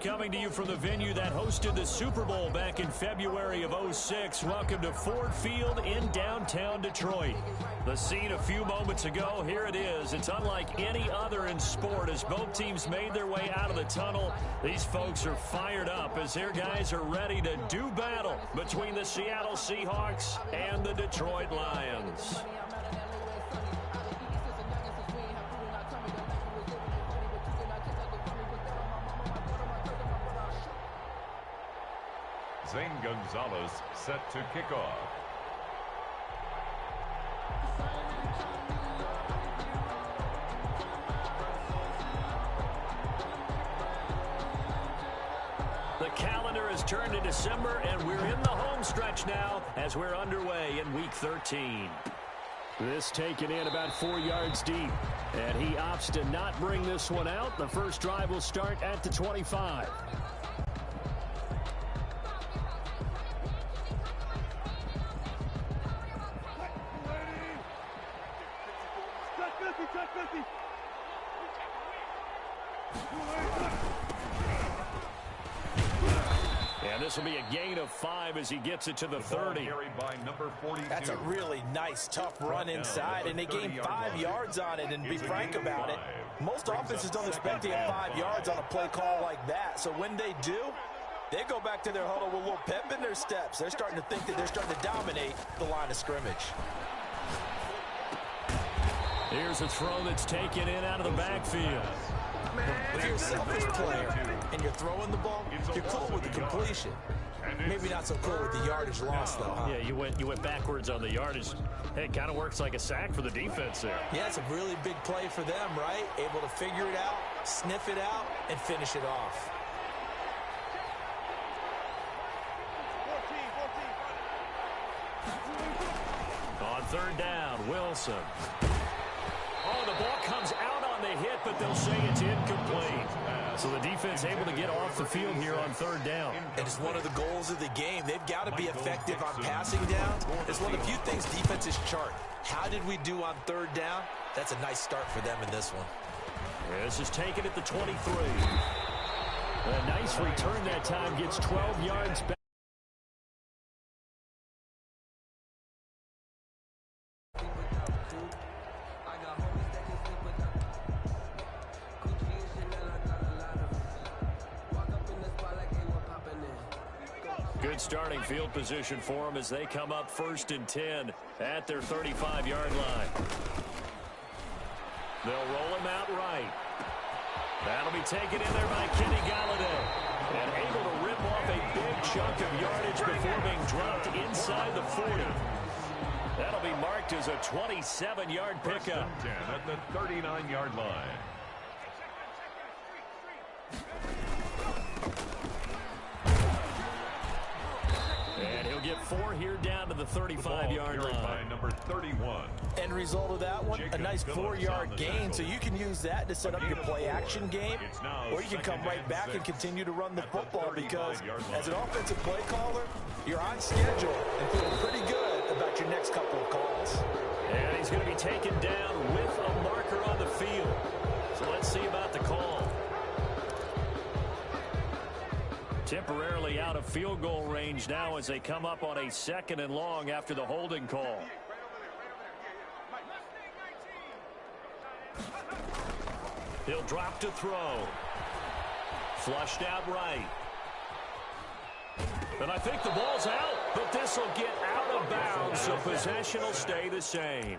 coming to you from the venue that hosted the Super Bowl back in February of '06. Welcome to Ford Field in downtown Detroit. The scene a few moments ago, here it is. It's unlike any other in sport as both teams made their way out of the tunnel. These folks are fired up as their guys are ready to do battle between the Seattle Seahawks and the Detroit Lions. Zane Gonzalez set to kick off. The calendar has turned to December, and we're in the home stretch now as we're underway in Week 13. This taken in about 4 yards deep, and he opts to not bring this one out. The first drive will start at the 25. And this will be a gain of 5 as he gets it to the 30. By number 42. That's a really nice, tough run inside, and they gained 5 yards on it. And to be frank about it, most offenses don't expect to get 5 yards on a play call like that. So when they do, they go back to their huddle with a little pep in their steps. They're starting to think that they're starting to dominate the line of scrimmage. Here's a throw that's taken in out of the backfield. If you're a selfish player and you're throwing the ball, you're cool with the completion. Maybe not so cool with the yardage loss, though, huh? Yeah, you went backwards on the yardage. Hey, it kind of works like a sack for the defense there. Yeah, it's a really big play for them, right? Able to figure it out, sniff it out, and finish it off. On third down, Wilson. Oh, the ball comes out on the hit, but they'll say it's incomplete. So the defense able to get off the field here on third down. And it's one of the goals of the game. They've got to be effective on passing down. It's one of the few things defenses chart. How did we do on third down? That's a nice start for them in this one. This is taken at the 23. A nice return that time, gets 12 yards back. Good starting field position for them as they come up 1st and 10 at their 35-yard line. They'll roll him out right. That'll be taken in there by Kenny Galladay. And able to rip off a big chunk of yardage before being dropped inside the 40. That'll be marked as a 27-yard pickup. 10 at the 39-yard line. And he'll get 4 here down to the 35-yard line. By number 31. End result of that one, a nice 4-yard gain, so you can use that to set up your play-action game, or you can come right back and continue to run the football because as an offensive play caller, you're on schedule and feeling pretty good about your next couple of calls. And he's going to be taken down with a marker on the field. So let's see about the call. Temporarily out of field goal range now as they come up on a 2nd and long after the holding call. He'll drop to throw. Flushed out right. And I think the ball's out, but this will get out of bounds, so possession will stay the same.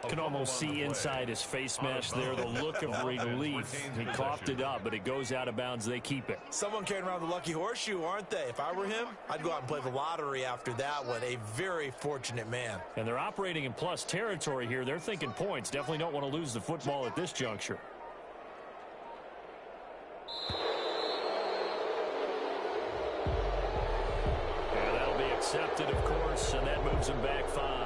You can almost see inside his face mask there the look of relief. He coughed it up, but it goes out of bounds. They keep it. Someone carrying around the lucky horseshoe, aren't they? If I were him, I'd go out and play the lottery after that one. A very fortunate man. And they're operating in plus territory here. They're thinking points. Definitely don't want to lose the football at this juncture. And that'll be accepted, of course, and that moves him back 5.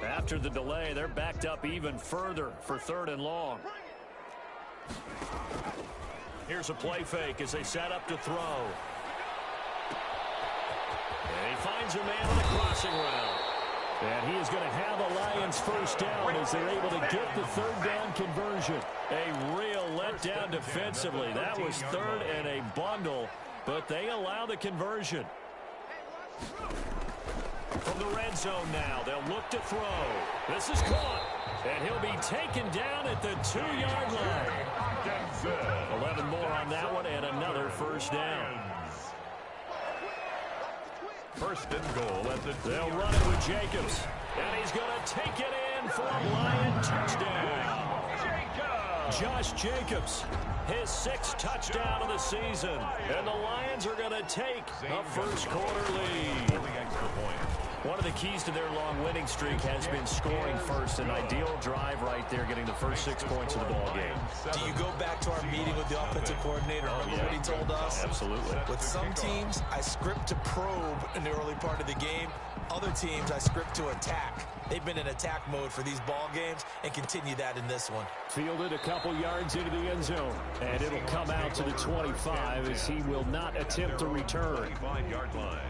After the delay, they're backed up even further for 3rd and long. Here's a play fake as they set up to throw. And he finds a man on the crossing route. And he is going to have a Lions first down as they're able to get the third down conversion. A real letdown defensively. That was third and a bundle, but they allow the conversion. From the red zone now, they'll look to throw. This is caught, and he'll be taken down at the 2-yard line. 11 more on that one, and another first down. First and goal at the 2-yard line. They'll run it with Jacobs, and he's going to take it in for a Lion touchdown. Josh Jacobs, his 6th touchdown of the season, and the Lions are going to take a first-quarter lead. One of the keys to their long winning streak has been scoring first. An ideal drive right there, getting the first 6 points of the ball game. Do you go back to our meeting with the offensive coordinator? Remember what he told us? Absolutely. With some teams, I script to probe in the early part of the game. Other teams, I script to attack. They've been in attack mode for these ball games and continue that in this one. Fielded a couple yards into the end zone, and it'll come out to the 25 as he will not attempt to return. 25-yard line.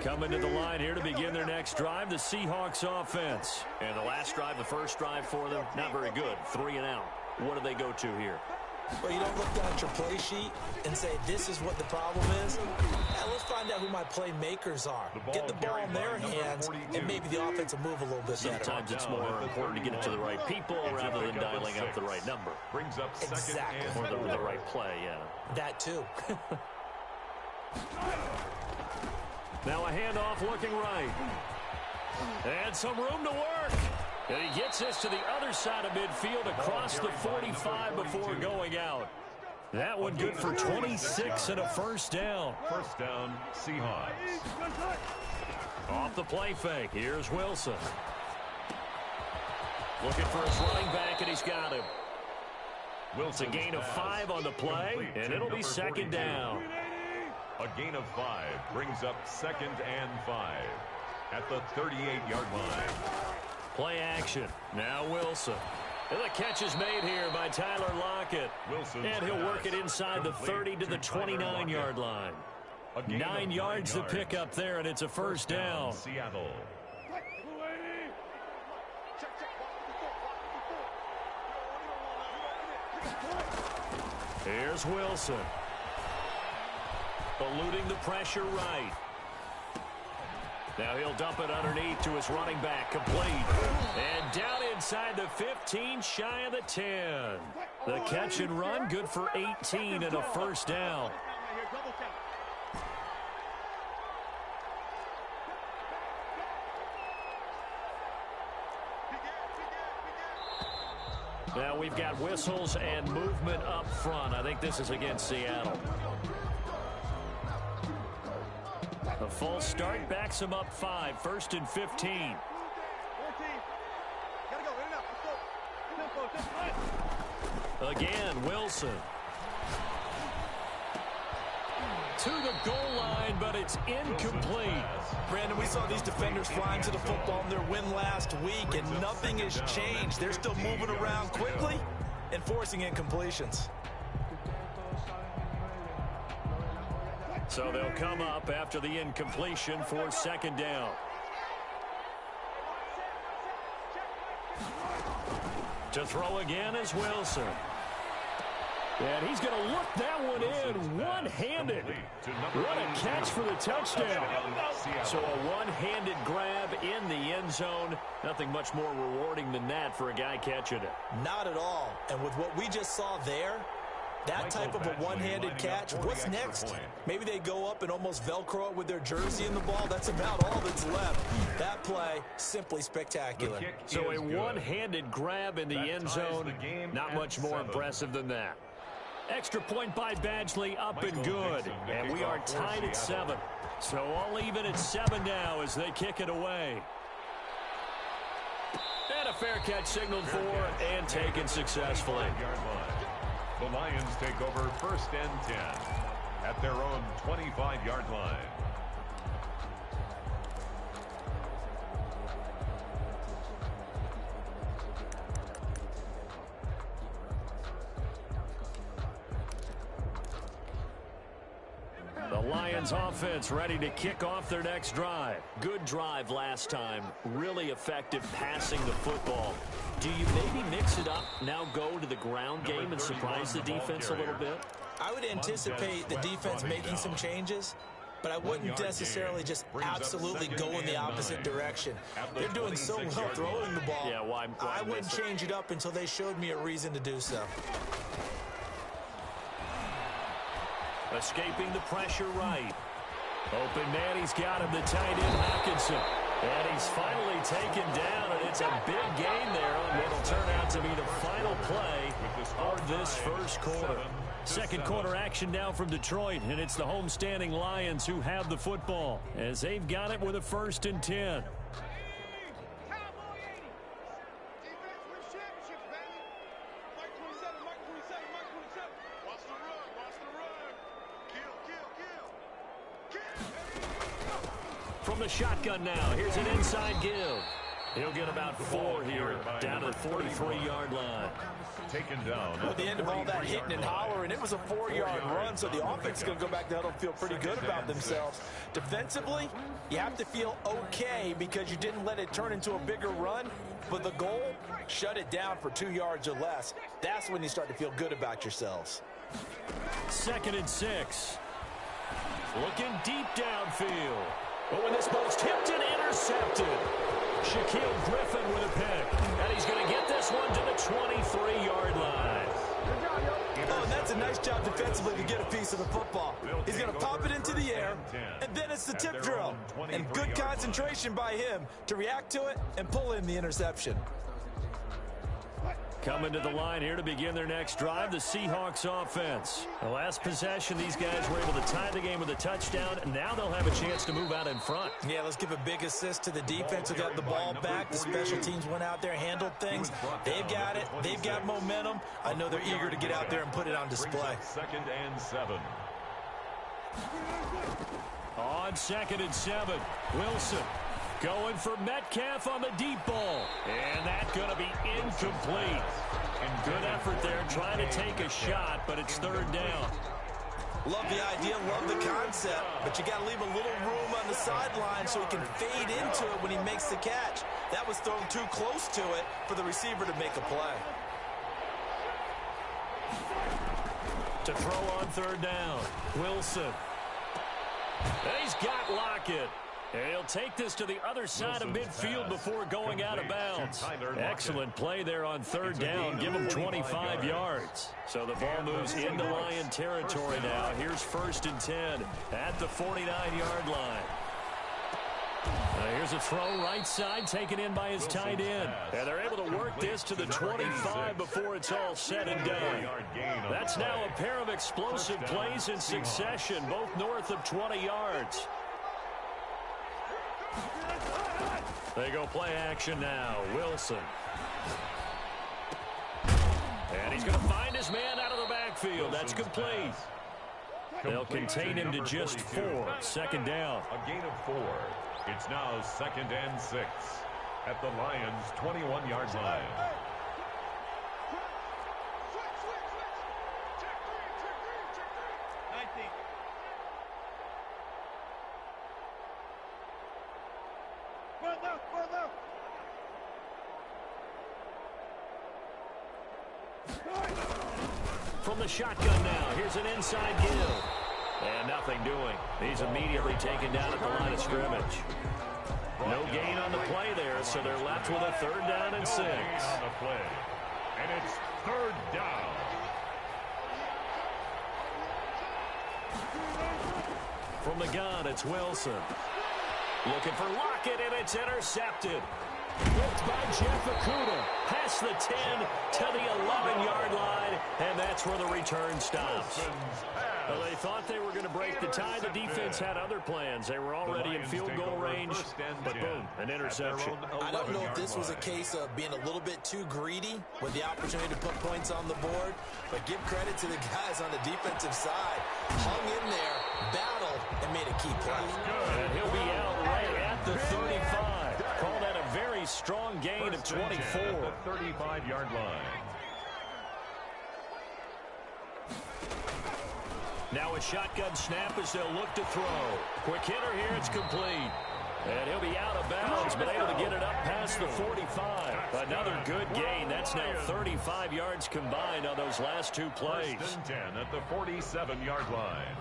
Coming to the line here to begin their next drive, the Seahawks offense. And the last drive, the first drive for them, not very good. 3 and out. What do they go to here? Well, you don't look down at your play sheet and say, this is what the problem is. Now, let's find out who my playmakers are. Get the ball in their hands, and maybe the offense will move a little bit better. Sometimes it's more important to get it to the right people rather than dialing up the right number. Brings up Exactly. Or the right play, yeah. That, too. Now a handoff looking right. And some room to work. And he gets this to the other side of midfield across the 45 before going out. That one good for 26 and a first down. First down, Seahawks. Off the play fake. Here's Wilson. Looking for his running back, and he's got him. It's a gain of 5 on the play, and it'll be second down. A gain of 5 brings up 2nd and 5 at the 38-yard line. Play action. Now Wilson. And the catch is made here by Tyler Lockett. And he'll work it inside the 30 to the 29-yard line. 9 yards to pick up there, and it's a first down. Seattle. Here's Wilson. Eluding the pressure right. Now he'll dump it underneath to his running back, complete. And down inside the 15, shy of the 10. The catch and run, good for 18 and a first down. Now we've got whistles and movement up front. I think this is against Seattle. A false start backs him up 5, 1st and 15. Again, Wilson. To the goal line, but it's incomplete. Brandon, we saw these defenders flying to the football in their win last week, and nothing has changed. They're still moving around quickly and forcing incompletions. So they'll come up after the incompletion for second down. To throw again is Wilson. And he's going to look that one in one-handed. What a catch for the touchdown. So a one-handed grab in the end zone. Nothing much more rewarding than that for a guy catching it. Not at all. And with what we just saw there, that type of a one-handed catch, what's next? Maybe they go up and almost Velcro it with their jersey in the ball. That's about all that's left. That play, simply spectacular. So a one-handed grab in the end zone, not much more impressive than that. Extra point by Badgley, up and good. And we are tied at 7. So all even at 7 now as they kick it away. And a fair catch signaled for and taken successfully. The Lions take over 1st and 10 at their own 25-yard line. The Lions Lions offense ready to kick off their next drive. Good drive last time. Really effective passing the football. Do you maybe mix it up, now go to the ground game and surprise the defense a little bit? I would anticipate the defense making some changes, but I wouldn't necessarily just absolutely go in the opposite direction. They're doing so well throwing the ball. Yeah, why I wouldn't change it up until they showed me a reason to do so. Escaping the pressure right. Open man, he's got him, the tight end Hawkinson. And he's finally taken down, and it's a big gain there on what will turn out to be the final play of this first quarter. Second quarter action now from Detroit, and it's the homestanding Lions who have the football as they've got it with a 1st and 10. From the shotgun now, here's an inside give. He'll get about 4 here, down to the 43-yard line. Taken down. At the end of all that hitting and hollering, it was a 4-yard run, so the offense is going to go back to huddle and feel pretty good about themselves. Defensively, you have to feel okay because you didn't let it turn into a bigger run, but the goal, shut it down for 2 yards or less. That's when you start to feel good about yourselves. 2nd and 6. Looking deep downfield. But when this ball's tipped and intercepted, Shaquille Griffin with a pick. And he's going to get this one to the 23-yard line. Oh, and that's a nice job defensively to get a piece of the football. He's going to pop it into the air, and then it's the tip drill. And good concentration by him to react to it and pull in the interception. Coming to the line here to begin their next drive, the Seahawks offense. The last possession, these guys were able to tie the game with a touchdown, and now they'll have a chance to move out in front. Yeah, let's give a big assist to the defense who got the ball back. The special teams went out there, handled things. They've got it. They've got momentum. I know they're eager to get out there and put it on display. 2nd and 7. On 2nd and 7, Wilson going for Metcalf on the deep ball. And that's going to be incomplete. And good effort there trying to take a shot, but it's 3rd down. Love the idea, love the concept, but you got to leave a little room on the sideline so he can fade into it when he makes the catch. That was thrown too close to it for the receiver to make a play. To throw on 3rd down, Wilson. And he's got Lockett. And he'll take this to the other side of midfield before going out of bounds. Excellent play there on 3rd down. Give him 25 yards. So the ball moves into Lion territory now. Here's 1st and 10 at the 49-yard line. Here's a throw right side taken in by his tight end. And they're able to work this to the 25 before it's all said and done. That's now a pair of explosive plays in succession, both north of 20 yards. They go play action now. Wilson. And he's going to find his man out of the backfield. That's complete. They'll contain him to just 4. 2nd down. A gain of 4. It's now 2nd and 6 at the Lions' 21-yard line. From the shotgun now, here's an inside give. And nothing doing. He's immediately taken down at the line of scrimmage. No gain on the play there, so they're left with a 3rd down and 6. On the play. And it's 3rd down. From the gun, it's Wilson. Looking for Lockett, and it's intercepted. Whipped by Jeff Okudah. Past the 10 to the 11-yard line, and that's where the return stops. Well, they thought they were going to break the tie. The defense had other plans. They were already in field goal range, but boom, an interception. I don't know if this was a case of being a little bit too greedy with the opportunity to put points on the board, but give credit to the guys on the defensive side. Hung in there, battled, and made a key play. And he'll be out right at the 35. Call that a very strong gain of 24. At the 35-yard line. Now a shotgun snap as they'll look to throw. Quick hitter here, it's complete. And he'll be out of bounds, but able to get it up past the 45. Another good gain. That's now 35 yards combined on those last two plays. First and 10 at the 47-yard line.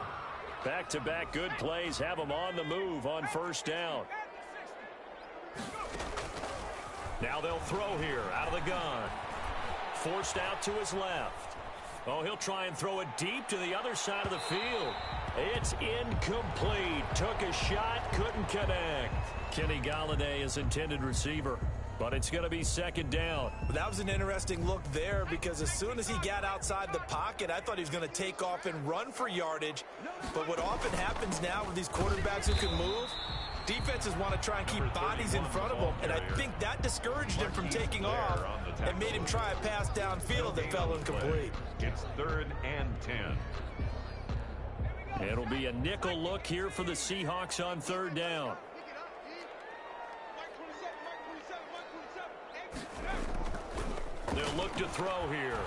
Back-to-back good plays have them on the move on first down. Now they'll throw here out of the gun. Forced out to his left. Oh, he'll try and throw it deep to the other side of the field. It's incomplete. Took a shot, couldn't connect. Kenny Galladay is intended receiver, but it's going to be second down. That was an interesting look there because as soon as he got outside the pocket, I thought he was going to take off and run for yardage. But what often happens now with these quarterbacks who can move, defenses want to try and keep bodies in front of them, and I think that discouraged him from taking off and made him try a pass downfield that fell incomplete. It's 3rd and 10. It'll be a nickel look here for the Seahawks on third down. They'll look to throw here.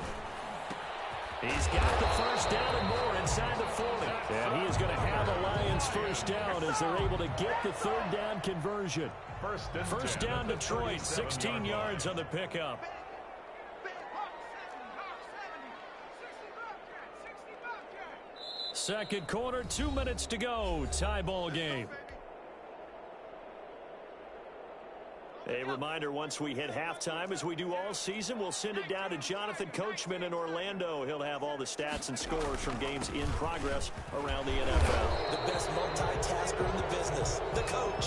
He's got the first down and more inside the 40. And he is going to have the Lions first down as they're able to get the third down conversion. First down Detroit, 16 yards on the pickup. Second quarter, 2 minutes to go. Tie ball game. A reminder, once we hit halftime, as we do all season, we'll send it down to Jonathan Coachman in Orlando. He'll have all the stats and scores from games in progress around the NFL. The best multitasker in the business, the coach.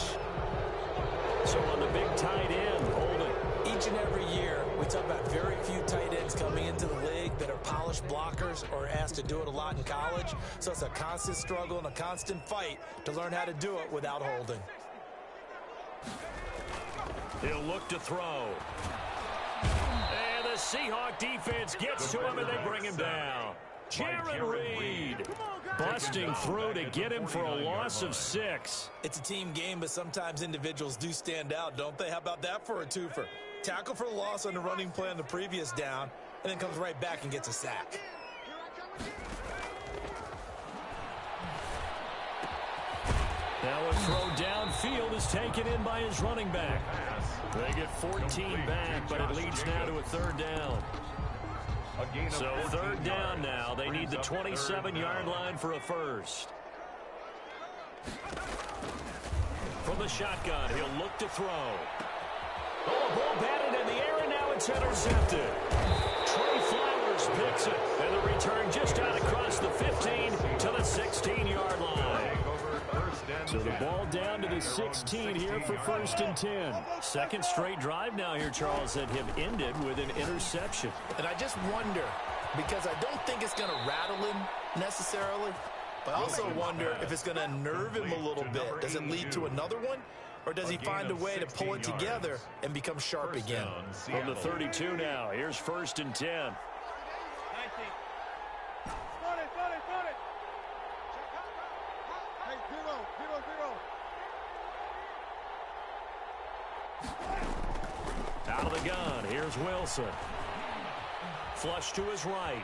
So on the big tight end, Holden. Each and every year, we talk about very few tight ends coming into the league that are polished blockers or asked to do it a lot in college. So it's a constant struggle and a constant fight to learn how to do it without holding. He'll look to throw. And the Seahawk defense gets to him and they bring him down. Jaron Reed busting through to get him for a loss of 6. It's a team game, but sometimes individuals do stand out, don't they? How about that for a twofer? Tackle for a loss on the running play on the previous down, and then comes right back and gets a sack. Now a throw downfield is taken in by his running back. They get 14 back, but it leads now to a third down. So third down now. They need the 27-yard line for a first. From the shotgun, he'll look to throw. Oh, ball batted in the air, and now it's intercepted. Trey Flowers picks it, and the return just out across the 15 to the 16-yard line. So the ball down to the 16 here for first and 10. Second straight drive now here, Charles, that have ended with an interception. And I just wonder, because I don't think it's going to rattle him necessarily, but I also wonder if it's going to nerve him a little bit. Does it lead to another one? Or does he find a way to pull it together and become sharp again? From the 32 now, here's first and 10. Out of the gun, here's Wilson. Flush to his right.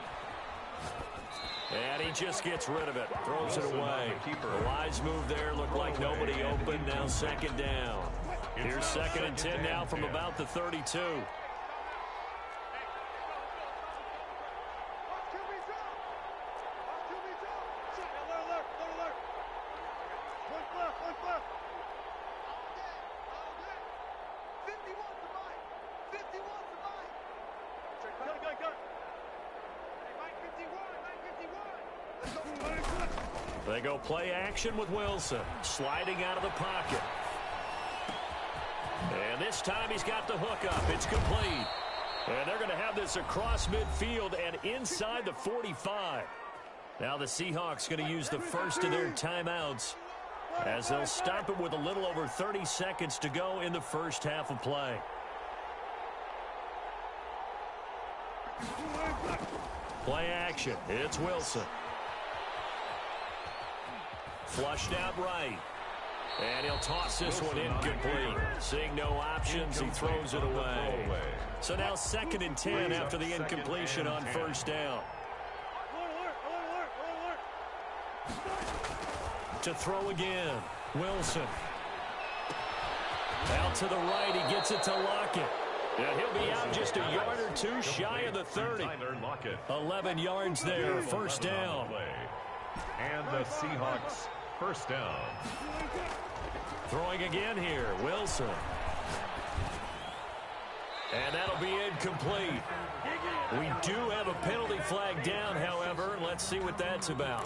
And he just gets rid of it. Throws it away. A wise move there. Looked like nobody open. Now second down. Here's second and 10 now from about the 32. They go play action with Wilson, sliding out of the pocket. And this time he's got the hook up. It's complete. And they're going to have this across midfield and inside the 45. Now the Seahawks going to use the first of their timeouts as they'll stop it with a little over 30 seconds to go in the first half of play. Play action. It's Wilson. Flushed out right. And he'll toss this one incomplete. Seeing no options, he throws it away. So now second and 10 after the incompletion on first down. to throw again. Wilson. Out to the right. He gets it to Lockett. And he'll be out just a yard or two shy of the 30. 11 yards there. First down. And the Seahawks first down. Throwing again here. Wilson. And that'll be incomplete. We do have a penalty flag down, however. Let's see what that's about.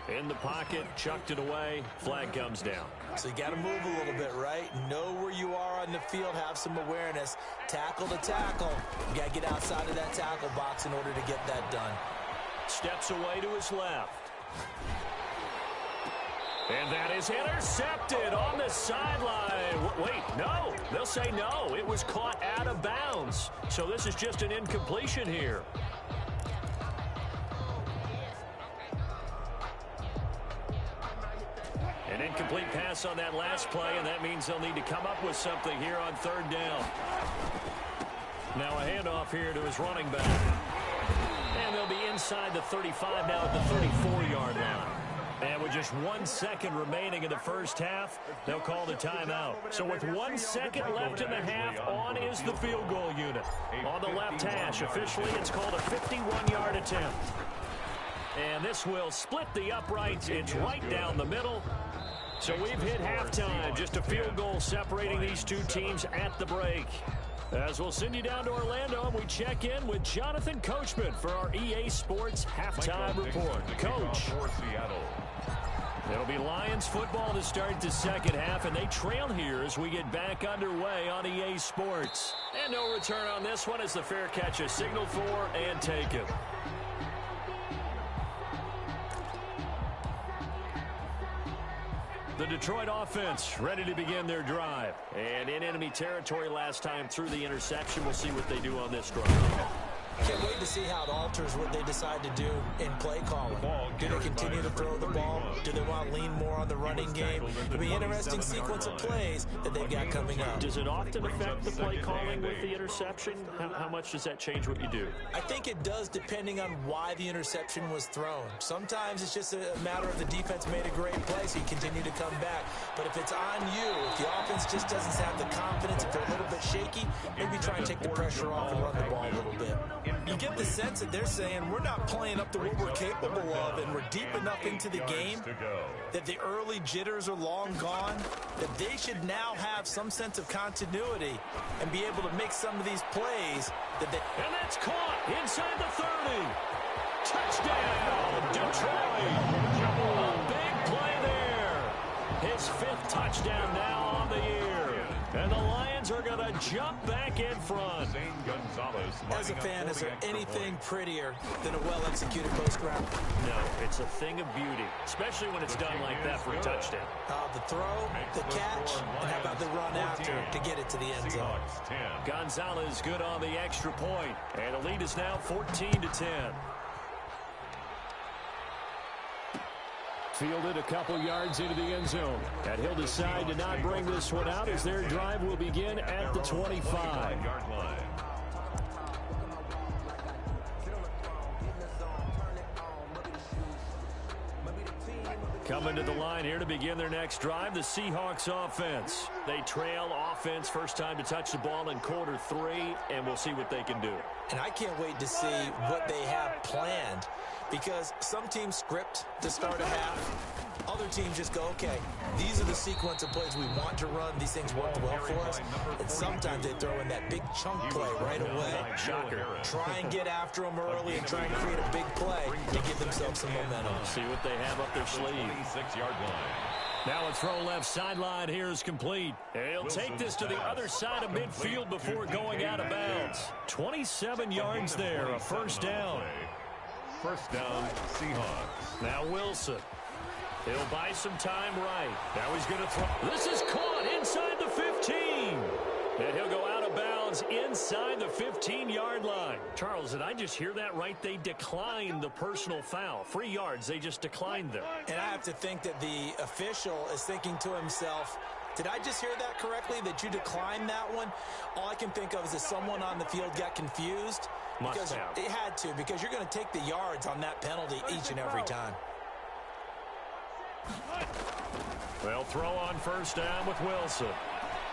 In the pocket, chucked it away. Flag comes down. So you got to move a little bit, right? Know where you are on the field. Have some awareness. Tackle to tackle. You got to get outside of that tackle box in order to get that done. Steps away to his left. And that is intercepted on the sideline. Wait, no. They'll say no. It was caught out of bounds. So this is just an incompletion here. An incomplete pass on that last play, and that means they'll need to come up with something here on third down. Now a handoff here to his running back. And they'll be inside the 35 now at the 34-yard line. And with just 1 second remaining in the first half, they'll call the timeout. So with 1 second left in the half, on is the field goal unit. On the left hash, officially it's called a 51-yard attempt. And this will split the uprights. It's right down the middle. So we've hit halftime. Just a field goal separating these two teams at the break. As we'll send you down to Orlando, and we check in with Jonathan Coachman for our EA Sports Halftime Report. Coach. It'll be Lions football to start the second half, and they trail here as we get back underway on EA Sports. And no return on this one as the fair catch is signaled for and taken. The Detroit offense ready to begin their drive. And in enemy territory last time through the interception. We'll see what they do on this drive. Can't wait to see how it alters what they decide to do in play calling. Do they continue to throw the ball? Do they want to lean more on the running game? It'll be an interesting sequence of plays that they've got coming up. Does it often affect the play calling with the interception? How much does that change what you do? I think it does depending on why the interception was thrown. Sometimes it's just a matter of the defense made a great play, so you continue to come back. But if it's on you, if the offense just doesn't have the confidence, if they're a little bit shaky, maybe try and take the pressure off and run the ball a little bit. You get the sense that they're saying we're not playing up to what we're capable of, and we're deep enough into the game that the early jitters are long gone, that they should now have some sense of continuity and be able to make some of these plays. And that's caught inside the 30. Touchdown, Detroit. A big play there. His 5th touchdown now on the year. And the Lions are going to jump back in front. As a fan, is there anything prettier than a well-executed post route? No, it's a thing of beauty, especially when it's done like that for a touchdown. The throw, the catch, and how about the run after to get it to the end zone? Gonzalez good on the extra point, and the lead is now 14-10. Fielded a couple yards into the end zone. And he'll decide to not bring this one out as their drive will begin at the 25-yard line. Coming to the line here to begin their next drive, the Seahawks offense. They trail offense first time to touch the ball in quarter 3, and we'll see what they can do. And I can't wait to see what they have planned, because some teams script to start a half. Other teams just go, okay, these are the sequence of plays we want to run. These things worked well for us. And sometimes they throw in that big chunk play right away. Shocker. Try and get after them early and try and create a big play to give themselves some momentum. See what they have up their sleeve. 6-yard line. Now a throw left sideline here is complete. And he'll take this to the other side of midfield before going out of bounds. 27 yards there, a first down. First down, Seahawks. Now Wilson. He'll buy some time right. Now he's going to throw. This is caught inside the 15. And he'll go out of bounds inside the 15-yard line. Charles, did I just hear that right? They declined the personal foul. 3 yards, they just declined them. And I have to think that the official is thinking to himself, did I just hear that correctly, that you declined that one? All I can think of is that someone on the field got confused. Must have. It had to, because you're going to take the yards on that penalty each and every time. They'll throw on first down with Wilson.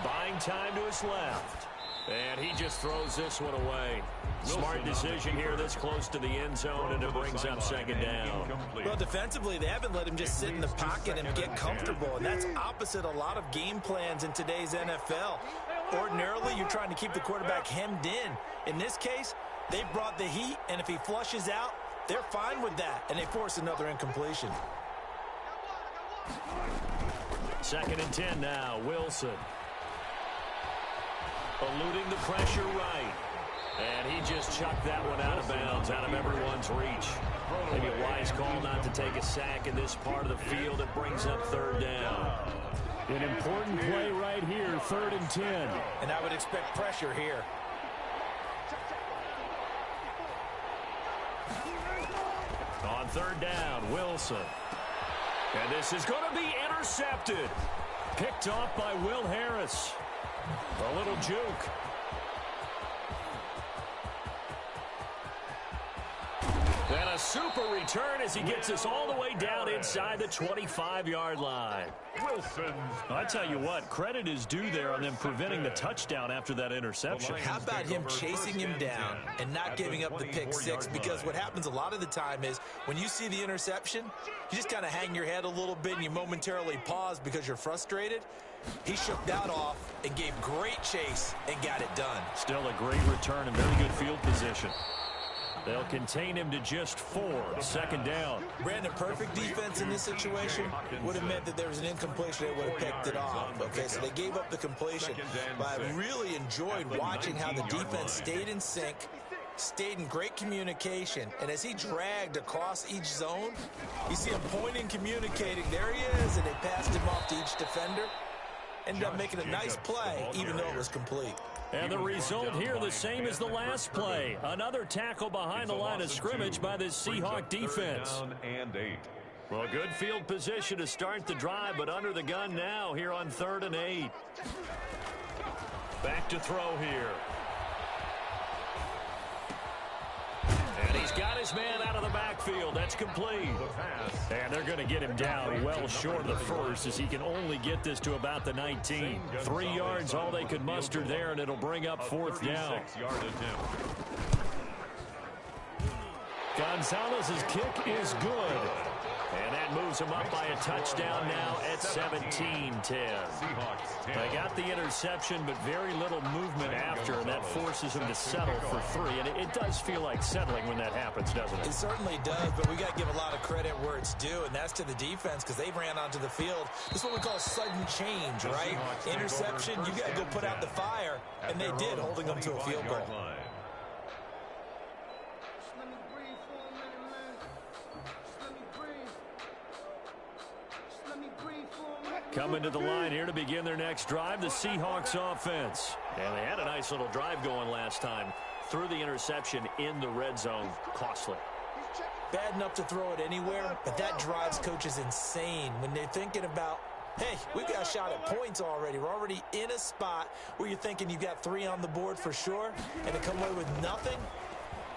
Buying time to his left. And he just throws this one away. Smart decision here this close to the end zone, and it brings up second down. Well, defensively, they haven't let him just sit in the pocket and get comfortable, and that's opposite a lot of game plans in today's NFL. Ordinarily, you're trying to keep the quarterback hemmed in. In this case, they brought the heat, and if he flushes out, they're fine with that, and they force another incompletion. 2nd and 10 now, Wilson. Eluding the pressure right. And he just chucked that one out of bounds, out of everyone's reach. Maybe a wise call not to take a sack in this part of the field. It brings up 3rd down. An important play right here, 3rd and 10. And I would expect pressure here. On 3rd down, Wilson. And this is going to be intercepted. Picked off by Will Harris. A little juke. And a super return as he gets us all the way down inside the 25-yard line. I tell you what, credit is due there on them preventing the touchdoon after that interception. How about him chasing him down and not giving up the pick six? Because what happens a lot of the time is when you see the interception, you just kind of hang your head a little bit and you momentarily pause because you're frustrated. He shook that off and gave great chase and got it done. Still a great return and very good field position. They'll contain him to just 4. 2nd down. Brandon, perfect defense in this situation would have meant that there was an incompletion. They would have picked it off. Okay, so they gave up the completion. But I really enjoyed watching how the defense stayed in sync, stayed in great communication. And as he dragged across each zone, you see him pointing, communicating. There he is, and they passed him off to each defender. Ended up making a nice play, even though it was complete. And the result here the same as the last play. Another tackle behind the line of scrimmage by this Seahawk defense. Well, good field position to start the drive, but under the gun now here on 3rd and 8. Back to throw here. And he's got his man out of the backfield. That's complete. And they're going to get him down well short of the first as he can only get this to about the 19. 3 yards all they could muster there, and it'll bring up 4th down. Gonzalez's kick is good. And that moves him up by a touchdown now at 17-10. They got the interception, but very little movement after, and that forces him to settle for 3. And it does feel like settling when that happens, doesn't it? It certainly does, but we got to give a lot of credit where it's due, and that's to the defense because they ran onto the field. This is what we call sudden change, right? Interception, you got to go put out the fire, and they did, holding them to a field goal. Coming to the line here to begin their next drive, the Seahawks offense. And they had a nice little drive going last time. Threw the interception in the red zone. Costly. Bad enough to throw it anywhere, but that drives coaches insane when they're thinking about, hey, we've got a shot at points already. We're already in a spot where you're thinking you've got 3 on the board for sure, and to come away with nothing,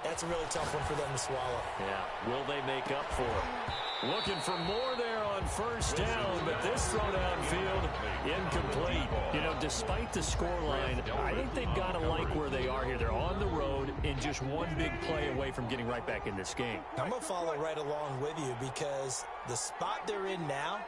that's a really tough one for them to swallow. Yeah, will they make up for it? Looking for more there on first down, but this throw downfield incomplete. You know, despite the scoreline, I think they've got to like where they are here. They're on the road and just one big play away from getting right back in this game. I'm going to follow right along with you because the spot they're in now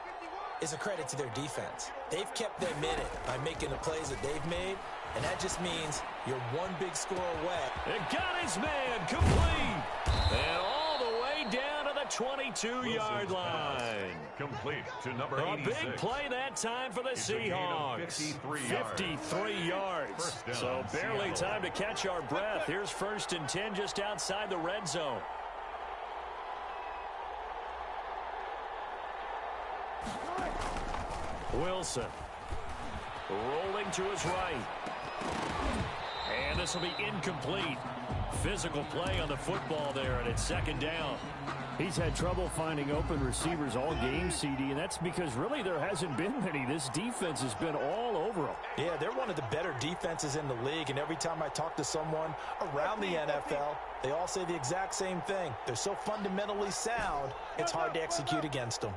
is a credit to their defense. They've kept them in it by making the plays that they've made, and that just means you're one big score away. It got his man complete. And all the way down to the 22-yard line. Complete to number 86. A big play that time for the Seahawks. 53 yards. So barely time to catch our breath. Here's 1st and 10 just outside the red zone. Wilson rolling to his right. And this will be incomplete. Physical play on the football there, and it's 2nd down. He's had trouble finding open receivers all game, CD, and that's because really there hasn't been many. This defense has been all over them. Yeah, they're one of the better defenses in the league, and every time I talk to someone around the NFL, they all say the exact same thing. They're so fundamentally sound, it's hard to execute against them.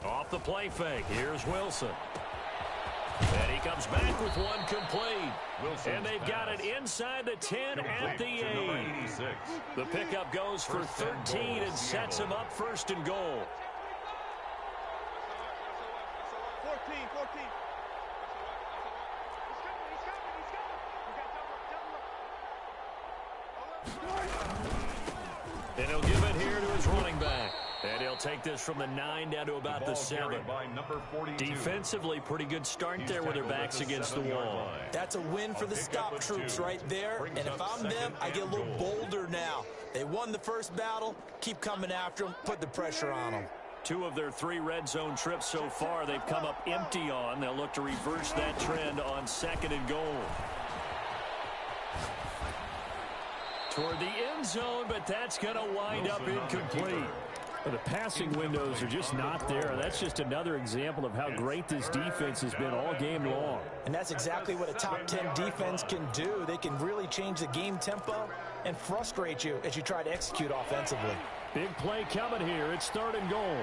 Off the play fake, here's Wilson. And he comes back with one complete. And they've got it inside the 10 at the 8. The pickup goes for 13 and sets him up first and goal. 14. And he'll give it here to his running back. And he'll take this from the 9 down to about the 7. Defensively, pretty good start there with their backs against the wall. That's a win for the stop troops right there. And if I'm them, I get a little bolder now. They won the first battle. Keep coming after them. Put the pressure on them. 2 of their 3 red zone trips so far they've come up empty on. They'll look to reverse that trend on 2nd and goal. Toward the end zone, but that's going to wind up incomplete. Well, the passing windows are just not there. That's just another example of how great this defense has been all game long. And that's exactly what a top 10 defense can do. They can really change the game tempo and frustrate you as you try to execute offensively. Big play coming here. It's 3rd and goal.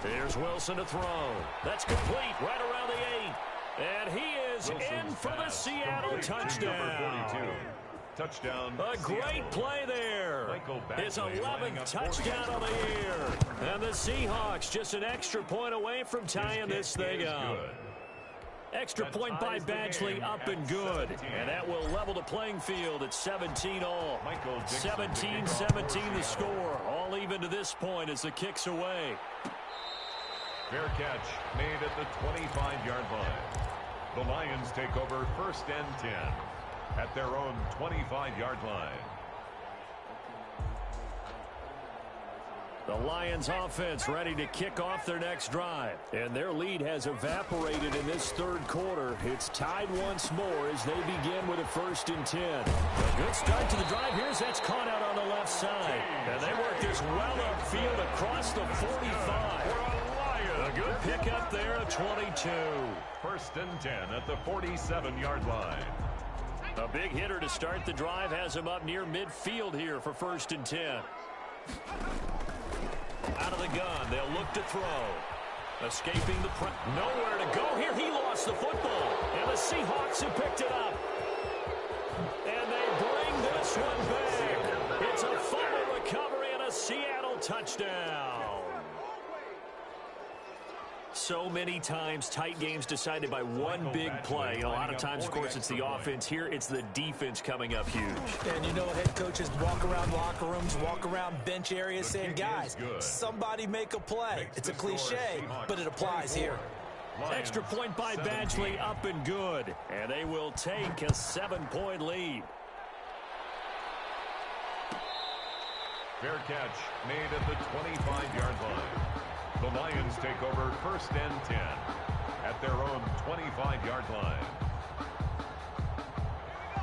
Here's Wilson to throw. That's complete right around the 8. And he is in for the Seattle touchdown. Touchdown. A great play there. His 11th touchdown of the year. And the Seahawks just an extra point away from tying this thing up. Extra point by Badgley up and good. And that will level the playing field at 17 all. 17-17 the score. All even to this point as the kick's away. Fair catch made at the 25-yard line. The Lions take over 1st and 10 at their own 25-yard line. The Lions offense ready to kick off their next drive. And their lead has evaporated in this 3rd quarter. It's tied once more as they begin with a 1st and 10. A good start to the drive. Here's that's caught out on the left side. And they work this well upfield across the 45. A good pickup there of 22. 1st and 10 at the 47-yard line. A big hitter to start the drive has him up near midfield here for 1st and 10. Out of the gun, they'll look to throw. Escaping the press. Nowhere to go here. He lost the football. And the Seahawks have picked it up. And they bring this one back. It's a fumble recovery and a Seattle touchdown. So many times, tight games decided by one big play. A lot of times, of course, it's the offense. Here, it's the defense coming up huge. And you know, head coaches walk around locker rooms, walk around bench areas saying, guys, somebody make a play. It's a cliche, but it applies here. Extra point by Badgley up and good. And they will take a 7-point lead. Fair catch made at the 25-yard line. The Lions take over 1st and 10 at their own 25-yard line.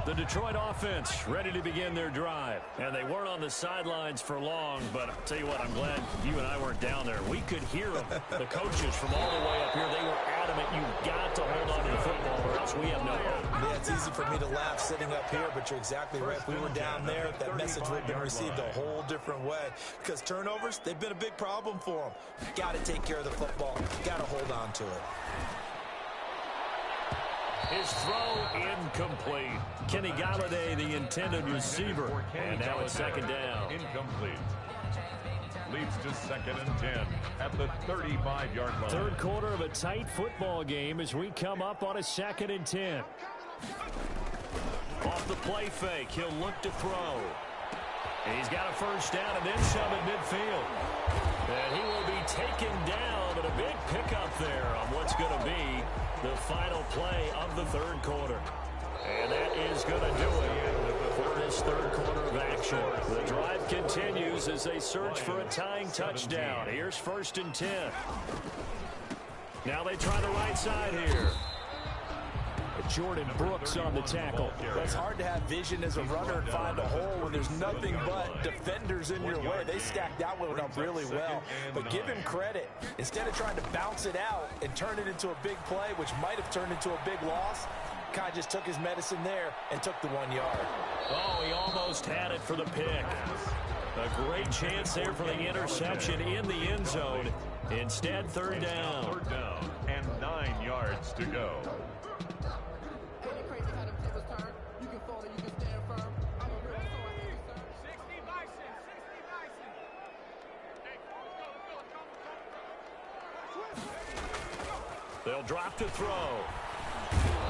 The Detroit offense ready to begin their drive. And they weren't on the sidelines for long, but I'll tell you what, I'm glad you and I weren't down there. We could hear them. The coaches from all the way up here, they were adamant. You've got to hold on to the football or else we have no hope. Yeah, it's easy for me to laugh sitting up here, but you're exactly right. If we were down there, that message would have been received a whole different way. Because turnovers, they've been a big problem for them. Got to take care of the football. Got to hold on to it. His throw incomplete. Kenny Galladay, the intended receiver. And now it's 2nd down. Incomplete. Leads to 2nd and 10 at the 35-yard line. 3rd quarter of a tight football game as we come up on a 2nd and 10. Off the play fake, he'll look to throw. He's got a 1st down and then shove at midfield. And he will be taken down, but a big pickup there on what's going to be the final play of the 3rd quarter. And that is going to do it for this 3rd quarter of action. The drive continues as they search for a tying touchdown. Here's 1st and 10. Now they try the right side here. Jordan Brooks on the tackle. It's hard to have vision as a runner and find a hole when there's nothing but defenders in your way. They stacked that one up really well. But give him credit. Instead of trying to bounce it out and turn it into a big play, which might have turned into a big loss, Kai just took his medicine there and took the 1 yard. Oh, he almost had it for the pick. A great chance there for the interception in the end zone. Instead, third down. Third down and 9 yards to go. They'll drop to throw.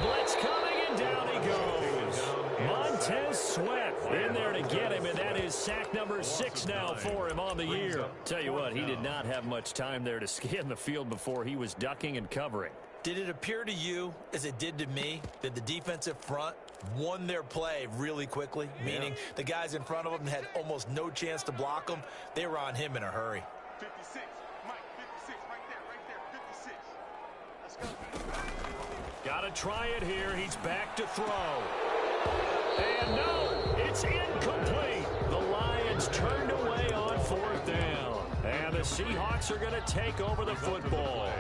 Blitz coming, and down he goes. Montez Sweat in there to get him, and that is sack number 6 now for him on the year. Tell you what, he did not have much time there to scan the field before he was ducking and covering. Did it appear to you, as it did to me, that the defensive front won their play really quickly? Meaning the guys in front of them had almost no chance to block them. They were on him in a hurry. 56, Mike, 56, right there, 56. Let's go. Got to try it here. He's back to throw. And no, it's incomplete. The Lions turned away on 4th down. And the Seahawks are going to take over the football.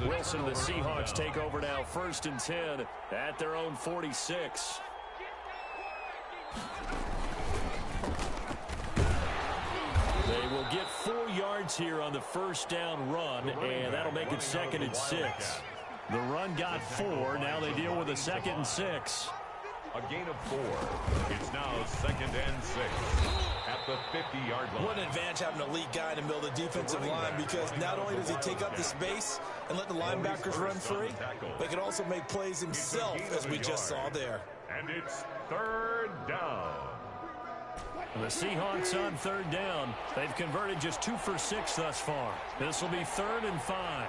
Wilson and the Seahawks take over now 1st and 10 at their own 46. They will get 4 yards here on the first down run, and that'll make it 2nd and 6. The run got 4. Now they deal with a 2nd and 6. A gain of 4. It's now 2nd and 6 at the 50-yard line. What an advantage having an elite guy in the middle of the defensive line, because not only does he take up the space and let the linebackers run free, but he can also make plays himself, as we just saw there. And it's 3rd down. The Seahawks on 3rd down. They've converted just 2 for 6 thus far. This will be 3rd and 5.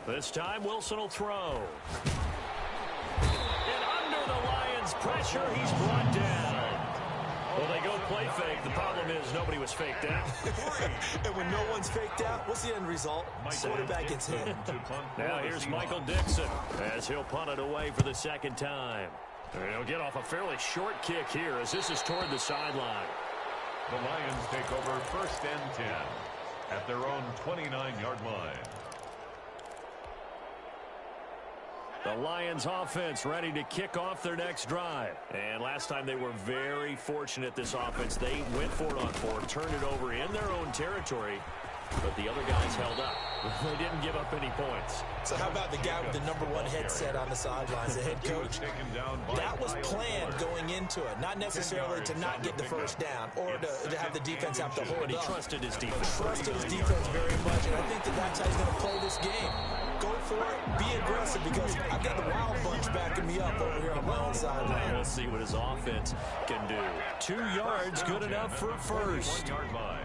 This time, Wilson will throw. And under the Lions' pressure, he's brought down. Well, they go play fake. The problem is nobody was faked out. And when no one's faked out, what's the end result? Quarterback gets hit. Now here's Michael Dixon as he'll punt it away for the 2nd time. And he'll get off a fairly short kick here as this is toward the sideline. The Lions take over 1st and 10 at their own 29-yard line. The Lions offense ready to kick off their next drive. And last time they were very fortunate, this offense. They went for it on 4, turned it over in their own territory, but the other guys held up. They didn't give up any points. So how about the guy with the #1 headset on the sidelines, the head coach? That was planned going into it, not necessarily to not get the first down or to have the defense have to hold But he up. trusted his defense. Trusted his defense very much, and I think that's how he's going to play this game. Go for it, be aggressive, because I've got the Wild Bunch backing me up over here on my own sideline. We'll see what his offense can do. 2 yards, good enough for a first. Yard line.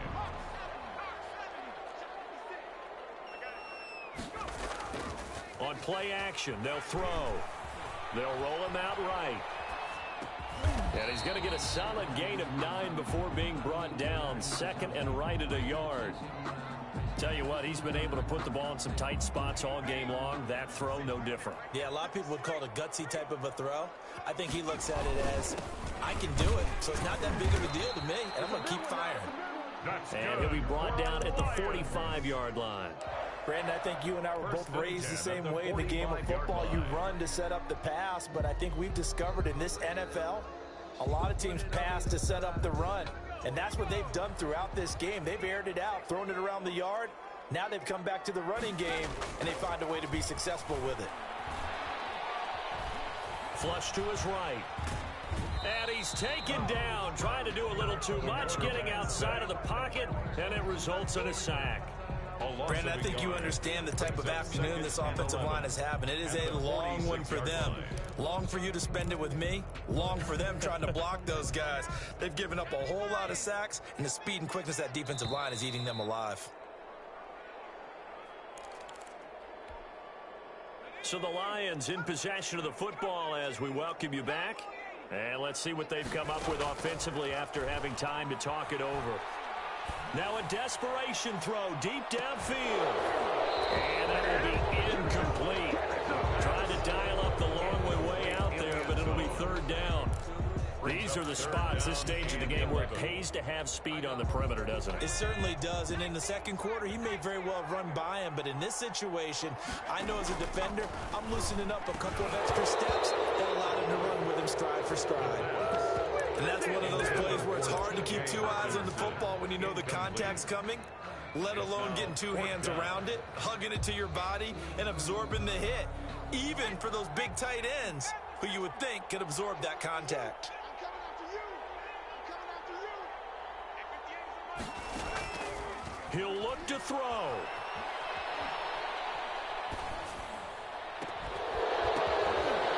On play action, they'll throw. They'll roll him out right. And he's going to get a solid gain of 9 before being brought down. 2nd and right at a yard. Tell you what, he's been able to put the ball in some tight spots all game long. That throw, no different. Yeah, a lot of people would call it a gutsy type of a throw. I think he looks at it as, I can do it, so it's not that big of a deal to me, and I'm going to keep firing. And he'll be brought down at the 45-yard line. Brandon, I think you and I were both raised the same way in the game of football. You run to set up the pass, but I think we've discovered in this NFL, a lot of teams pass to set up the run. And that's what they've done throughout this game. They've aired it out, thrown it around the yard. Now they've come back to the running game, and they find a way to be successful with it. Flush to his right. And he's taken down, trying to do a little too much, getting outside of the pocket, and it results in a sack. Brandon, I think you understand the type of afternoon this offensive line is having. It is a long one for them. Long for you to spend it with me. Long for them trying to block those guys. They've given up a whole lot of sacks, and the speed and quickness of that defensive line is eating them alive. So the Lions in possession of the football as we welcome you back. And let's see what they've come up with offensively after having time to talk it over. Now a desperation throw deep downfield. And that'll be incomplete. Trying to dial up the long way out there, but it'll be third down. These are the spots, this stage of the game, where it pays to have speed on the perimeter, doesn't it? It certainly does, and in the second quarter, he may very well run by him, but in this situation, I know as a defender, I'm loosening up a couple of extra steps that allowed him to run with him stride for stride. And that's one of those plays where it's hard to keep two eyes on the football when you know the contact's coming, let alone getting two hands around it, hugging it to your body, and absorbing the hit, even for those big tight ends who you would think could absorb that contact. He'll look to throw.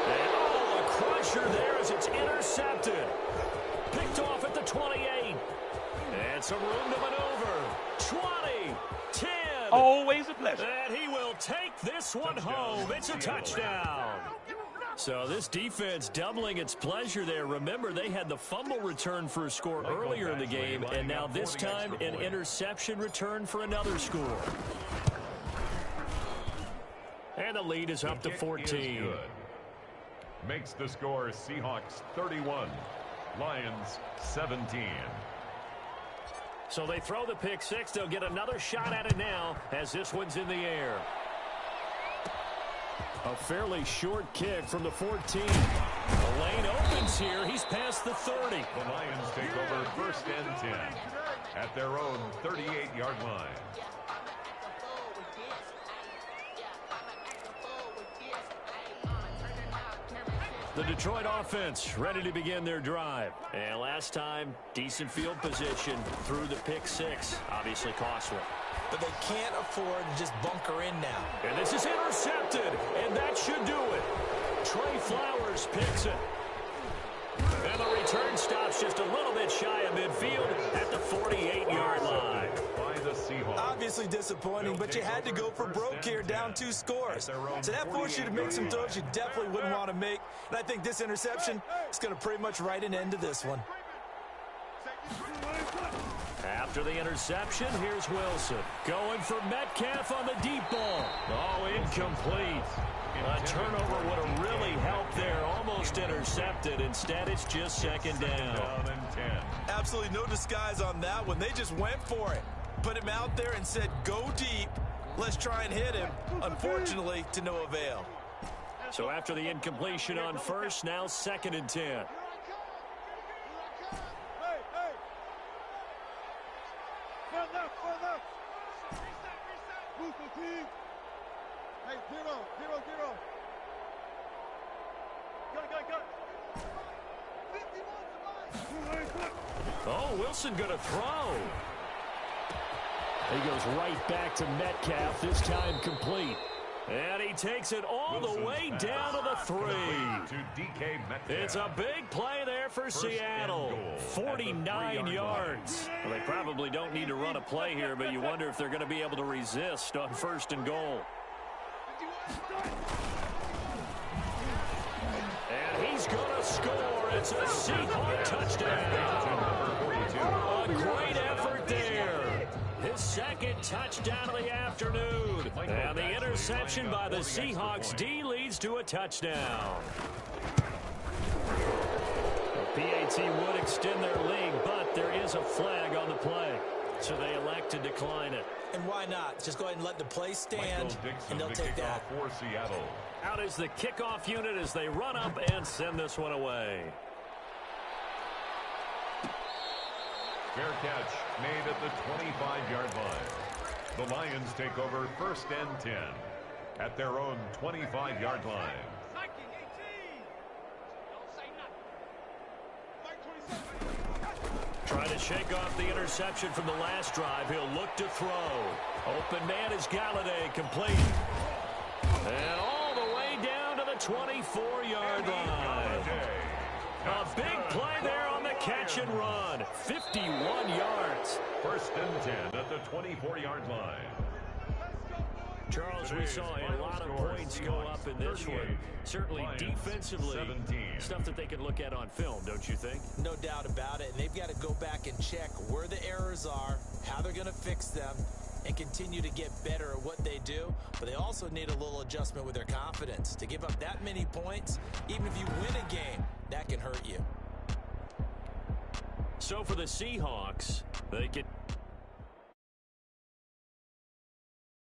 And a crusher there as it's intercepted. Picked off at the 28. And some room to maneuver. 20, 10. Always a pleasure. And he will take this one home. It's a touchdown. So this defense doubling its pleasure there. Remember, they had the fumble return for a score earlier in the game, and now this time an interception return for another score. And the lead is up to 14. Makes the score Seahawks 31, Lions 17. So they throw the pick six. They'll get another shot at it now as this one's in the air. A fairly short kick from the 14. The lane opens here. He's past the 30. The Lions take over first and 10 at their own 38-yard line. The Detroit offense ready to begin their drive. And last time, decent field position through the pick six. Obviously costly. But they can't afford to just bunker in now. And this is intercepted, and that should do it. Trey Flowers picks it. And the return stops just a little bit shy of midfield at the 48-yard line. By the Seahawks. Obviously disappointing, but you had to go for broke here, down 2 scores. So that forced you to make some throws you definitely wouldn't want to make. And I think this interception is going to pretty much write an end to this one. After the interception, here's Wilson. Going for Metcalf on the deep ball. Oh, incomplete. A turnover would have really helped there. Almost intercepted. Instead, it's just second down. Absolutely no disguise on that one. They just went for it. Put him out there and said, go deep. Let's try and hit him. Unfortunately, to no avail. So after the incompletion on first, now second and 10. Hey, zero. Oh, Wilson going to throw. He goes right back to Metcalf, this time complete. And he takes it all the way down to the 3. It's a big play there for Seattle. 49 yards. Well, they probably don't need to run a play here, but you wonder if they're going to be able to resist on first and goal. And he's going to score. It's a Seahawk touchdown. A great effort there. His second touchdown of the afternoon. And the interception by the Seahawks D leads to a touchdown. The PAT would extend their lead, but there is a flag on the play. So they elect to decline it. And why not? Just go ahead and let the play stand, and they'll take that. For Seattle. Out is the kickoff unit as they run up and send this one away. Fair catch made at the 25-yard line. The Lions take over first and 10 at their own 25-yard line. Trying to shake off the interception from the last drive. He'll look to throw. Open man is Galladay, complete. And all the way down to the 24-yard line. A big play there on the catch and run. 51 yards. First and 10 at the 24-yard line. Charles, we saw a lot of points go up in this one. Certainly defensively, stuff that they can look at on film, don't you think? No doubt about it. And they've got to go back and check where the errors are, how they're going to fix them, and continue to get better at what they do. But they also need a little adjustment with their confidence. To give up that many points, even if you win a game, that can hurt you. So for the Seahawks, they can...